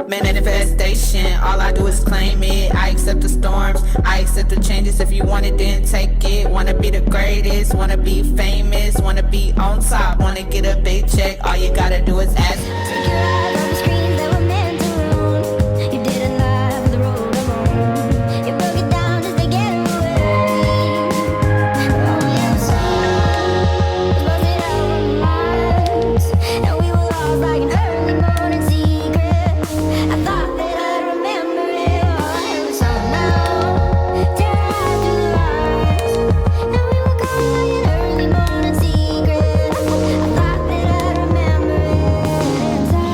Manifestation, all I do is claim it. I accept the storms, I accept the changes. If you want it, then take it. Wanna be the greatest, wanna be famous, wanna be on top, wanna get a big check. All you gotta do is ask. Take your eyes off the screens that were meant to ruin. You didn't lie for the road alone. You broke it down just to get away. Only a song was busted out of my minds, and we were lost like an early morning secret. I thought that I'd remember it all. It was on now. Tear right through the lies, and we were gone like an early morning secret. I thought that I'd remember it in time.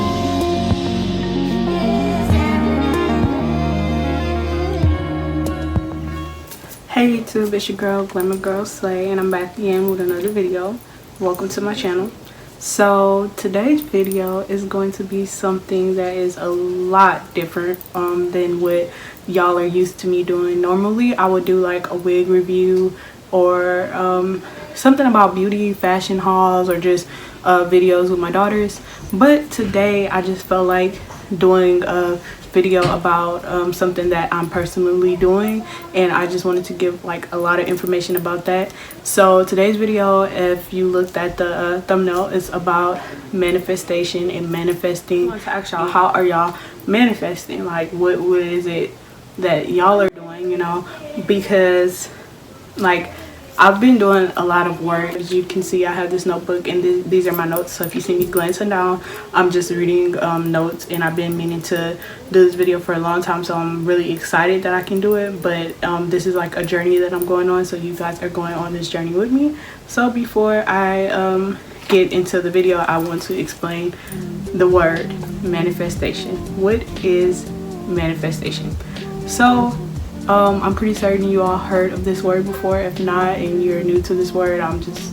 Hey YouTube, it's your girl Glamourgirlslay, and I'm back again with another video. Welcome to my channel. So today's video is going to be something that is a lot different than what y'all are used to me doing. Normally I would do like a wig review or something about beauty, fashion hauls, or just videos with my daughters. But today I just felt like doing a video about something that I'm personally doing, and I just wanted to give like a lot of information about that. So today's video, if you looked at the thumbnail, is about manifestation and manifesting. I want to ask y'all, how are y'all manifesting? Like what is it that y'all are doing, you know? Because like I've been doing a lot of work. As you can see, I have this notebook, and these are my notes. So if you see me glancing down, I'm just reading notes, and I've been meaning to do this video for a long time, so I'm really excited that I can do it. But this is like a journey that I'm going on, so you guys are going on this journey with me. So before I get into the video, I want to explain the word manifestation. What is manifestation? So I'm pretty certain you all heard of this word before. If not, and you're new to this word, I'm just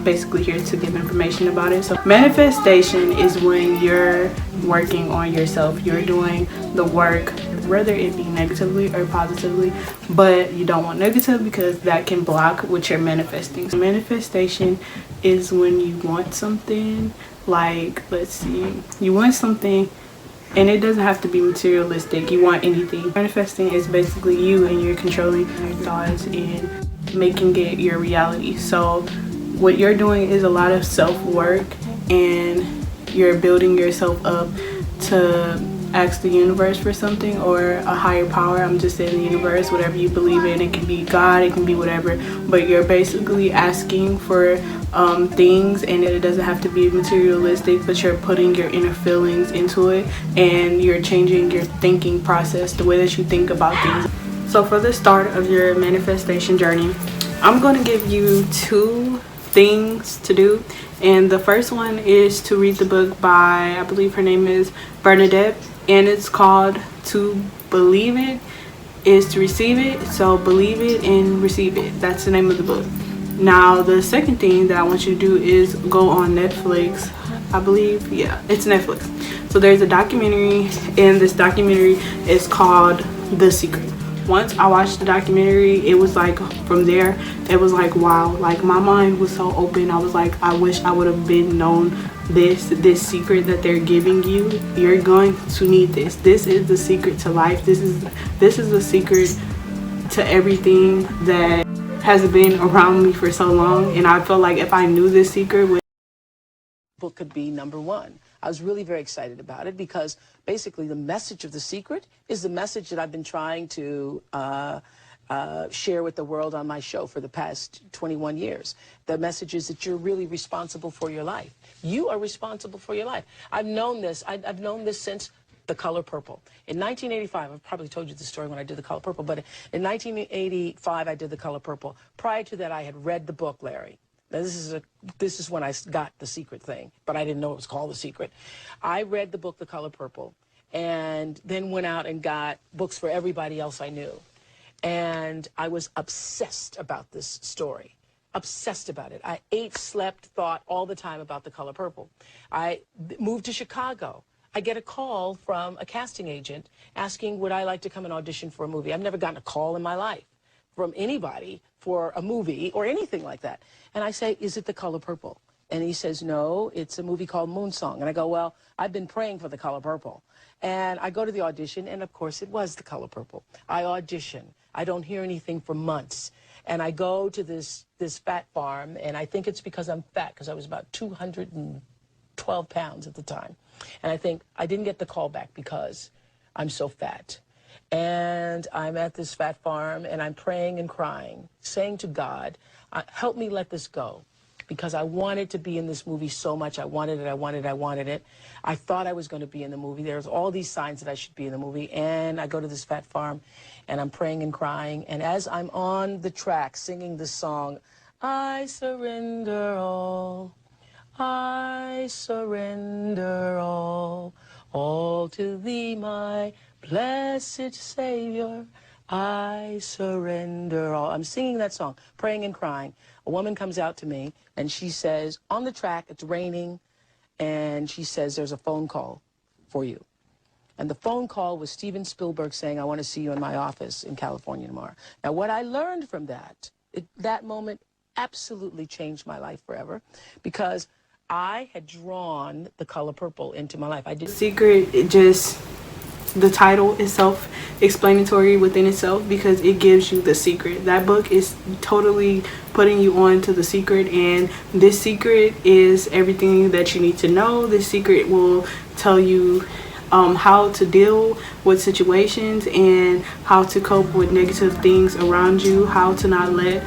basically here to give information about it. So manifestation is when you're working on yourself. You're doing the work, whether it be negatively or positively, but you don't want negative because that can block what you're manifesting. So manifestation is when you want something, like, let's see, you want something, and it doesn't have to be materialistic. You want anything. Manifesting is basically you, and you're controlling your thoughts and making it your reality. So what you're doing is a lot of self-work, and you're building yourself up to ask the universe for something, or a higher power. I'm just saying the universe, whatever you believe in. It can be God, it can be whatever, but you're basically asking for things, and it doesn't have to be materialistic, but you're putting your inner feelings into it, and you're changing your thinking process, the way that you think about things. So for the start of your manifestation journey, I'm going to give you 2 things to do, and the first one is to read the book by, I believe her name is Bernadette, and it's called To Believe It Is to Receive It. So believe it and receive it. That's the name of the book. Now the second thing that I want you to do is go on Netflix. I believe, yeah, it's Netflix. So there's a documentary, and this documentary is called The Secret. Once I watched the documentary, it was like, from there, it was like, wow, like my mind was so open. I was like, I wish I would have been known this secret that they're giving you. You're going to need this. This is the secret to life. This is the secret to everything that has been around me for so long. And I felt like if I knew this secret, book could be #1. I was really very excited about it because basically the message of The Secret is the message that I've been trying to share with the world on my show for the past 21 years. The message is that you're really responsible for your life. You are responsible for your life. I've known this. I've known this since The Color Purple. In 1985, I've probably told you the story when I did The Color Purple, but in 1985 I did The Color Purple. Prior to that, I had read the book, Larry. Now, this is when I got The Secret thing, but I didn't know it was called The Secret. I read the book, The Color Purple, and then went out and got books for everybody else I knew. And I was obsessed about this story, obsessed about it. I ate, slept, thought all the time about The Color Purple. I moved to Chicago. I get a call from a casting agent asking, would I like to come and audition for a movie? I've never gotten a call in my life from anybody for a movie or anything like that. And I say, is it The Color Purple? And he says, no, it's a movie called Moonsong. And I go, well, I've been praying for The Color Purple. And I go to the audition, and of course it was The Color Purple. I audition. I don't hear anything for months. And I go to this fat farm, and I think it's because I'm fat, because I was about 212 pounds at the time. And I think I didn't get the call back because I'm so fat. And I'm at this fat farm, and I'm praying and crying, saying to God, help me let this go. Because I wanted to be in this movie so much. I wanted it, I wanted it, I wanted it. I thought I was going to be in the movie. There's all these signs that I should be in the movie. And I go to this fat farm, and I'm praying and crying. And as I'm on the track singing this song, I surrender I surrender all to thee, my blessed Savior. I surrender all. I'm singing that song, praying and crying. A woman comes out to me, and she says, on the track, it's raining, and she says, there's a phone call for you. And the phone call was Steven Spielberg saying, I want to see you in my office in California tomorrow. Now, what I learned from that, that moment absolutely changed my life forever, because I had drawn The Color Purple into my life. I did. Secret, it just, the title is self-explanatory within itself because it gives you the secret. That book is totally putting you on to the secret, and this secret is everything that you need to know. This secret will tell you how to deal with situations and how to cope with negative things around you, how to not let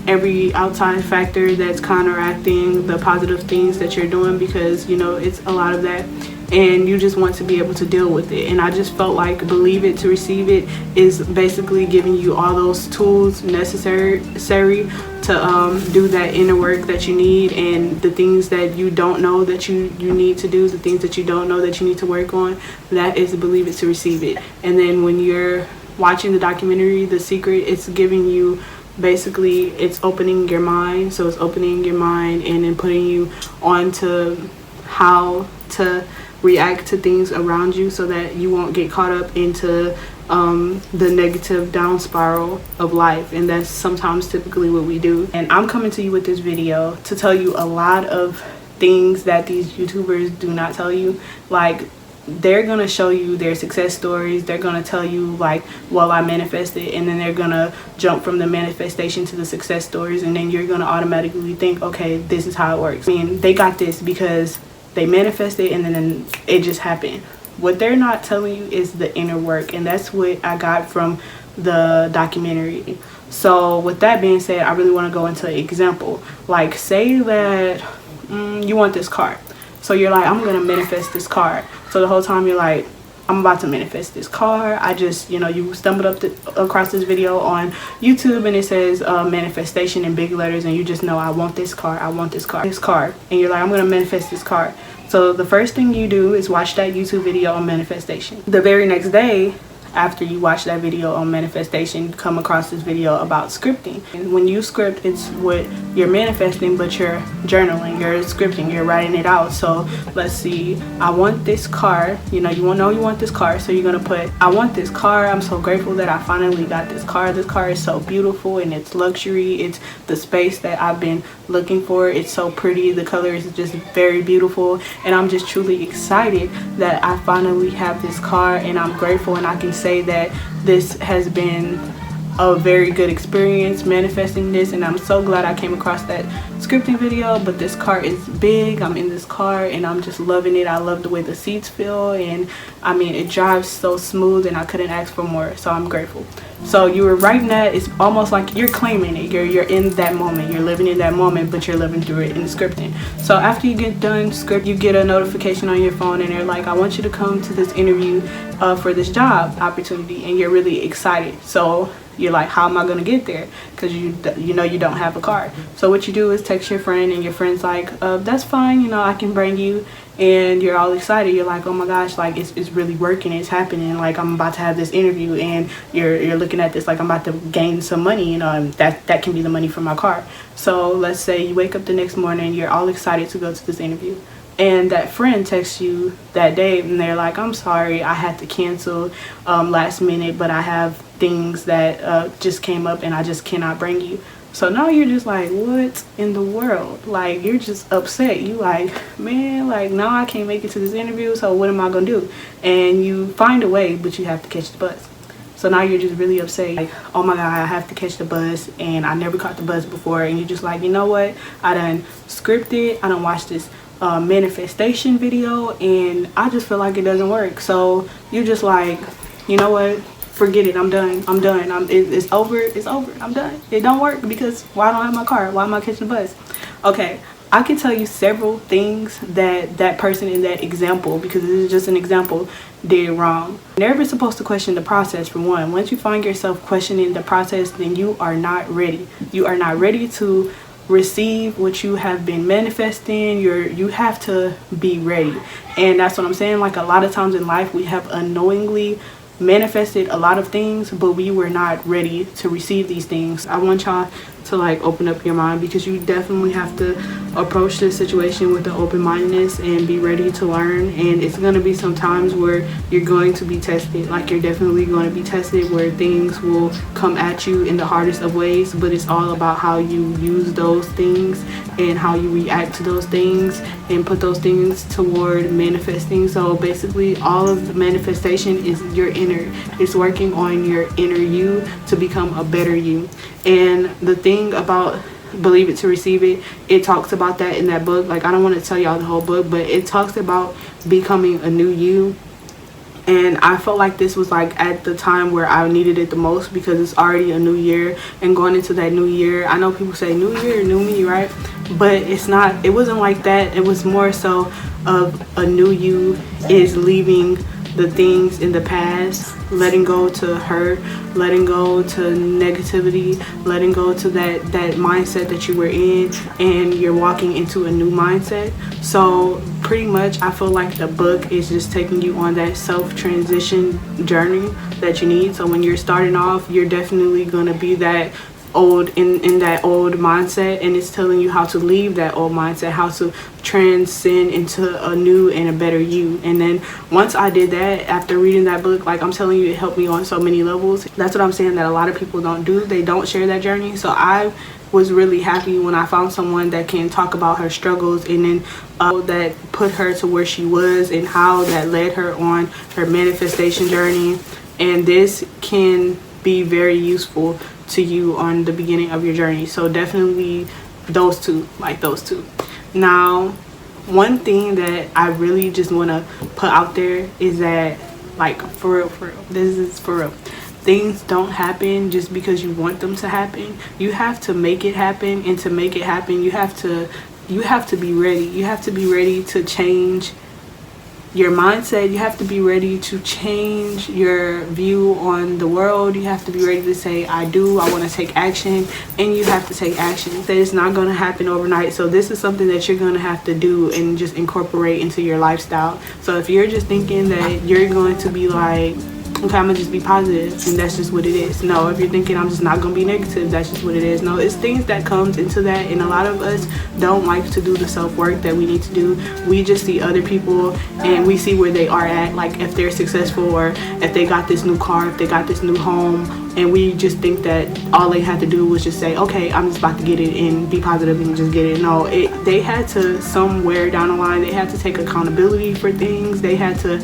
every outside factor that's counteracting the positive things that you're doing, because you know it's a lot of that, and you just want to be able to deal with it. And I just felt like Believe It to Receive It is basically giving you all those tools necessary to do that inner work that you need, and the things that you don't know that you need to do, the things that you don't know that you need to work on, that is Believe It to Receive It. And then when you're watching the documentary The Secret, it's giving you, basically it's opening your mind. So it's opening your mind and then putting you on to how to react to things around you so that you won't get caught up into the negative down spiral of life. And that's sometimes typically what we do. And I'm coming to you with this video to tell you a lot of things that these YouTubers do not tell you. Like, they're gonna show you their success stories. They're gonna tell you like, well, I manifested, and then they're gonna jump from the manifestation to the success stories, and then you're gonna automatically think, okay, this is how it works. I mean, they got this because they manifested and then it just happened. What they're not telling you is the inner work, and that's what I got from the documentary. So with that being said, I really want to go into an example. Like, say that you want this car. So you're like, I'm gonna manifest this car. So the whole time you're like, I'm about to manifest this car. I just, you know, you stumbled across this video on YouTube, and it says manifestation in big letters, and you just know, I want this car, I want this car, and you're like, I'm gonna manifest this car. So the first thing you do is watch that YouTube video on manifestation. The very next day, after you watch that video on manifestation, you come across this video about scripting. And when you script, it's what you're manifesting, but you're journaling, you're scripting, you're writing it out. So let's see, I want this car. You know, you want this car, so you're gonna put, I want this car. I'm so grateful that I finally got this car. This car is so beautiful, and it's luxury. It's the space that I've been looking for. It's so pretty. The color is just very beautiful, and I'm just truly excited that I finally have this car, and I'm grateful, and I can say that this has been a very good experience manifesting this, and I'm so glad I came across that scripting video. But this car is big. I'm in this car and I'm just loving it. I love the way the seats feel, and I mean, it drives so smooth, and I couldn't ask for more, so I'm grateful. So you were writing that. It's almost like you're claiming it. You're in that moment. You're living in that moment, but you're living through it in scripting. So after you get done script, you get a notification on your phone, and they're like, I want you to come to this interview for this job opportunity, and you're really excited. So you're like, how am I gonna get there? Because you know you don't have a car. So what you do is text your friend, and your friend's like, that's fine, you know, I can bring you. And you're all excited. You're like, oh my gosh, like it's really working, it's happening. Like, I'm about to have this interview, and you're looking at this like, I'm about to gain some money, you know, and that can be the money for my car. So let's say you wake up the next morning, you're all excited to go to this interview, and that friend texts you that day, and they're like, I'm sorry, I had to cancel last minute, but I have things that just came up, and I just cannot bring you. So now you're just like, what in the world? Like, you're just upset. You like, man, like, now I can't make it to this interview, so what am I gonna do? And you find a way, but you have to catch the bus. So now you're just really upset, like, oh my god, I have to catch the bus, and I never caught the bus before. And you're just like, you know what, I done scripted, I done watched this manifestation video, and I just feel like it doesn't work. So you're just like, you know what, forget it, I'm done, it's over, I'm done. It don't work because why don't I have my car? Why am I catching the bus? Okay, I can tell you several things that person in that example, because this is just an example, did wrong. You're never supposed to question the process. For one, once you find yourself questioning the process, then you are not ready. You are not ready to receive what you have been manifesting. You have to be ready. And that's what I'm saying. Like, a lot of times in life we have unknowingly manifested a lot of things, but we were not ready to receive these things. I want y'all to like open up your mind, because you definitely have to approach this situation with an open-mindedness and be ready to learn. And it's going to be some times where you're going to be tested. Like, you're definitely going to be tested where things will come at you in the hardest of ways, but it's all about how you use those things and how you react to those things and put those things toward manifesting. So basically all of the manifestation is your inner. It's working on your inner you to become a better you. And the thing about Believe It to Receive It, it talks about that in that book. Like, I don't want to tell y'all the whole book, but it talks about becoming a new you. And I felt like this was like at the time where I needed it the most, because it's already a new year, and going into that new year, I know people say new year, new me, right? But it's not, it wasn't like that. It was more so of a new you is leaving the things in the past, letting go to hurt, letting go to negativity, letting go to that mindset that you were in, and you're walking into a new mindset. So pretty much I feel like the book is just taking you on that self-transition journey that you need. So when you're starting off, you're definitely going to be that old in that old mindset, and it's telling you how to leave that old mindset, how to transcend into a new and a better you. And then once I did that, after reading that book, like, I'm telling you, it helped me on so many levels. That's what I'm saying that a lot of people don't do. They don't share that journey. So I was really happy when I found someone that can talk about her struggles, and then that put her to where she was, and how that led her on her manifestation journey. And this can be very useful to you on the beginning of your journey. So definitely those two, like those two. Now, one thing that I really just want to put out there is that, like, for real, this is for real, things don't happen just because you want them to happen. You have to make it happen, and to make it happen, you have to be ready. You have to be ready to change your mindset. You have to be ready to change your view on the world. You have to be ready to say, I want to take action, and you have to take action. That is not going to happen overnight. So this is something that you're going to have to do and just incorporate into your lifestyle. So if you're just thinking that you're going to be like, okay, I'm gonna just be positive, and that's just what it is. No, if you're thinking I'm just not gonna be negative, that's just what it is. No, it's things that comes into that, and a lot of us don't like to do the self-work that we need to do. We just see other people, and we see where they are at, like if they're successful, or if they got this new car, if they got this new home, and we just think that all they had to do was just say, okay, I'm just about to get it, and be positive and just get it. No, they had to, somewhere down the line, they had to take accountability for things. They had to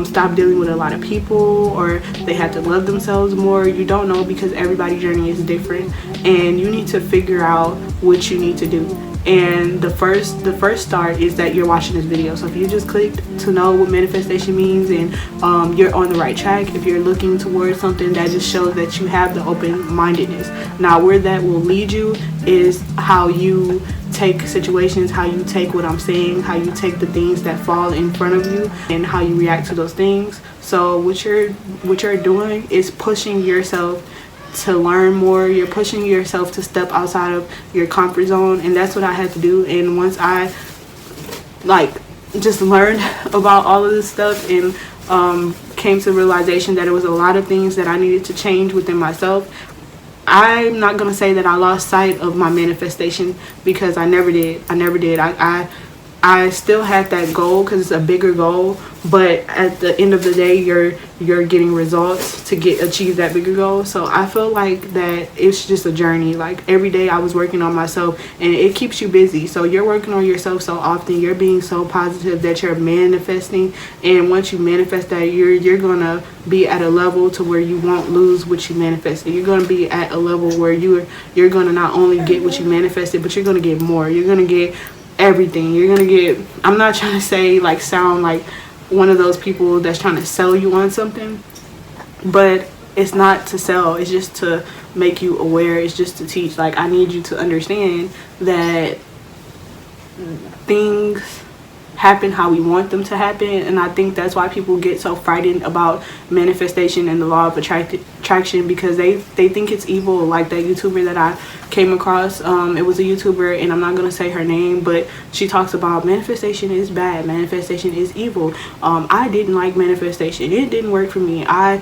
stop dealing with a lot of people, or they had to love themselves more. You don't know, because everybody's journey is different, and you need to figure out what you need to do. And the first start is that you're watching this video. So if you just clicked to know what manifestation means, and you're on the right track, if you're looking towards something, that just shows that you have the open-mindedness. Now, where that will lead you is how you take situations, how you take what I'm saying, how you take the things that fall in front of you, and how you react to those things. So what you're doing is pushing yourself to learn more. You're pushing yourself to step outside of your comfort zone, and that's what I had to do. And once I just learned about all of this stuff, and came to the realization that it was a lot of things that I needed to change within myself, I'm not gonna say that I lost sight of my manifestation, because I never did. I still had that goal because it's a bigger goal, but at the end of the day, you're getting results to achieve that bigger goal. So I feel like that it's just a journey. Like every day I was working on myself, and it keeps you busy. So you're working on yourself so often, you're being so positive that you're manifesting, and once you manifest that, you're gonna be at a level to where you won't lose what you manifested. You're gonna be at a level where you're gonna not only get what you manifested, but you're gonna get more. You're gonna get everything. You're gonna get, I'm not trying to say like sound like one of those people that's trying to sell you on something, but it's not to sell, it's just to make you aware, it's just to teach. Like I need you to understand that things happen how we want them to happen, and I think that's why people get so frightened about manifestation and the law of attraction, because they think it's evil. Like that YouTuber that I came across, it was a YouTuber, and I'm not gonna say her name, but she talks about manifestation is bad, manifestation is evil. I didn't like manifestation, it didn't work for me. I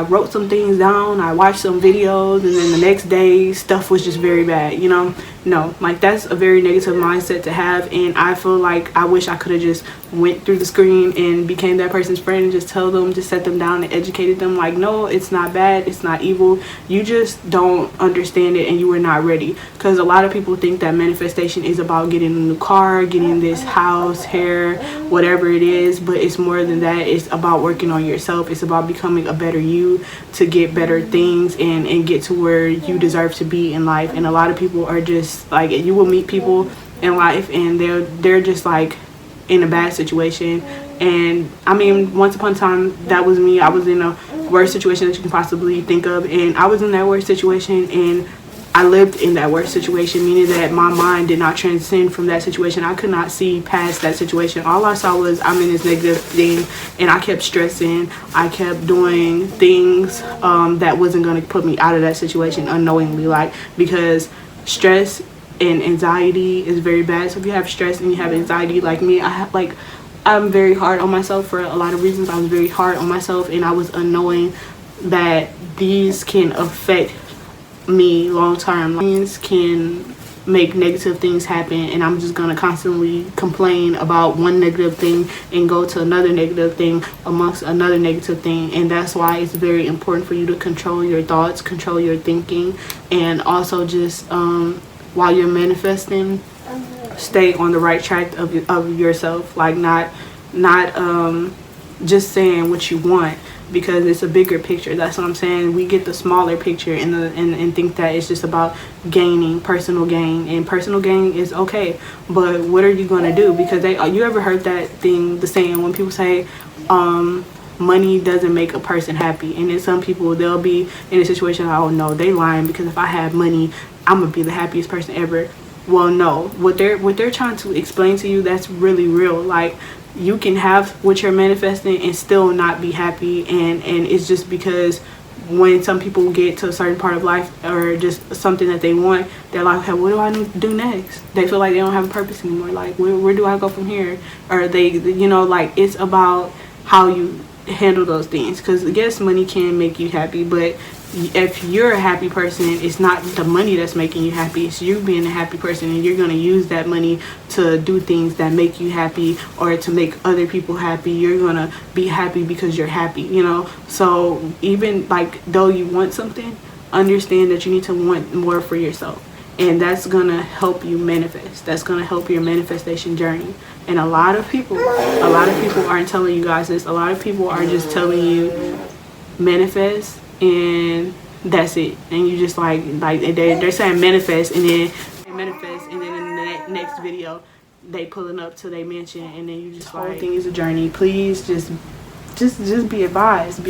wrote some things down, I watched some videos, and then the next day stuff was just very bad, you know. No, like that's a very negative mindset to have, and I feel like I wish I could have just went through the screen and became that person's friend and just tell them, just set them down and educated them. Like, no, it's not bad, it's not evil, you just don't understand it and you were not ready. Because a lot of people think that manifestation is about getting a new car, getting this house, hair, whatever it is, but it's more than that. It's about working on yourself, it's about becoming a better you to get better things and get to where you deserve to be in life. And a lot of people are just like, you will meet people in life and they're just like in a bad situation. And I mean, once upon a time that was me. I was in a worst situation that you can possibly think of, and I was in that worst situation, and I lived in that worst situation, meaning that my mind did not transcend from that situation. I could not see past that situation. All I saw was I'm in this negative thing, and I kept stressing. I kept doing things that wasn't going to put me out of that situation unknowingly, like, because stress and anxiety is very bad. So if you have stress and you have anxiety like me, I'm very hard on myself for a lot of reasons. I was very hard on myself, and I was unknowing that these can affect me long term. Things can make negative things happen, and I'm just gonna constantly complain about one negative thing and go to another negative thing amongst another negative thing. And that's why it's very important for you to control your thoughts, control your thinking, and also just while you're manifesting, stay on the right track of yourself. Like not just saying what you want, because it's a bigger picture. That's what I'm saying. We get the smaller picture and think that it's just about gaining, personal gain, and personal gain is okay, but what are you going to do? Because you ever heard that thing, the saying when people say money doesn't make a person happy? And then some people, they'll be in a situation, oh no, they lying, because if I have money, I'm gonna be the happiest person ever. Well, no, what they're trying to explain to you, that's really real. Like, you can have what you're manifesting and still not be happy, and it's just because when some people get to a certain part of life or just something that they want, they're like, okay, what do I need to do next? They feel like they don't have a purpose anymore. Like, where do I go from here? Or they, you know, like, it's about how you handle those things. Because yes, money can make you happy, but if you're a happy person, it's not the money that's making you happy, it's you being a happy person, and you're going to use that money to do things that make you happy or to make other people happy. You're going to be happy because you're happy, you know. So even like, though you want something, understand that you need to want more for yourself, and that's going to help you manifest. That's going to help your manifestation journey. And a lot of people aren't telling you guys this. A lot of people are just telling you manifest, and that's it. And you just like they're saying manifest, and then they manifest, and then in the next video they pulling up to their mansion, and then you just like, whole thing is a journey. Please just be advised,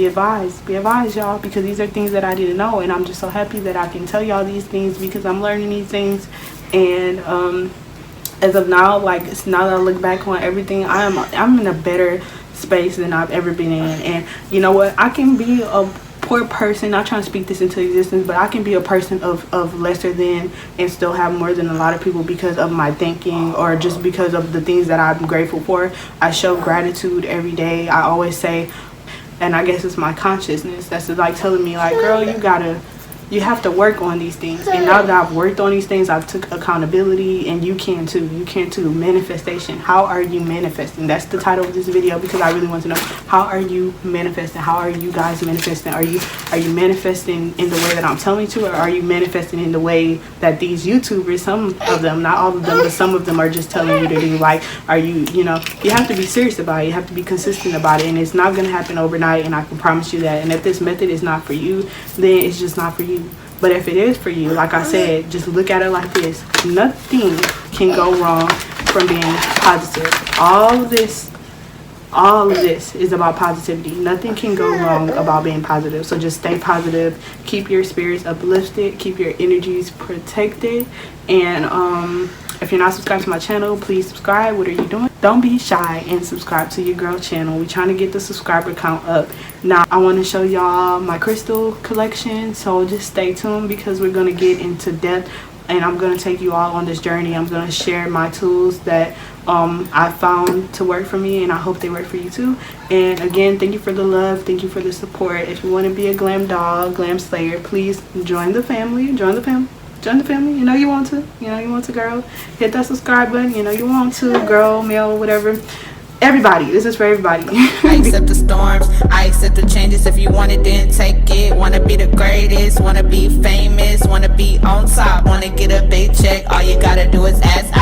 y'all, because these are things that I didn't know, and I'm just so happy that I can tell y'all these things, because I'm learning these things. And as of now, like, now that I look back on everything, I'm in a better space than I've ever been in. And you know what, I can be a poor person, not trying to speak this into existence, but I can be a person of lesser than and still have more than a lot of people because of my thinking, or just because of the things that I'm grateful for. I show gratitude every day. I always say, and I guess it's my consciousness that's like telling me, like, girl, you gotta You have to work on these things. And now that I've worked on these things, I've took accountability, and you can too. You can too. Manifestation. How are you manifesting? That's the title of this video, because I really want to know, how are you manifesting? How are you guys manifesting? Are you manifesting in the way that I'm telling you to, or are you manifesting in the way that these YouTubers, some of them, not all of them, but some of them are just telling you to do? Like, are you, you know, you have to be serious about it. You have to be consistent about it, and it's not going to happen overnight, and I can promise you that. And if this method is not for you, then it's just not for you. But if it is for you, like I said, just look at it like this. Nothing can go wrong from being positive. All of this is about positivity. Nothing can go wrong about being positive. So just stay positive. Keep your spirits uplifted. Keep your energies protected. And if you're not subscribed to my channel, please subscribe. What are you doing? Don't be shy and subscribe to your girl channel. We're trying to get the subscriber count up. Now, I want to show y'all my crystal collection, so just stay tuned, because we're going to get into depth, and I'm going to take you all on this journey. I'm going to share my tools that I found to work for me, and I hope they work for you too. And again, thank you for the love. Thank you for the support. If you want to be a glam doll, glam slayer, please join the family. Join the family. You know you want to. You know you want to, girl. Hit that subscribe button. You know you want to, girl, male, whatever. Everybody. This is for everybody. I accept the storms, I accept the changes. If you want it, then take it. Wanna be the greatest, wanna be famous, wanna be on top, wanna get a big check. All you gotta do is ask.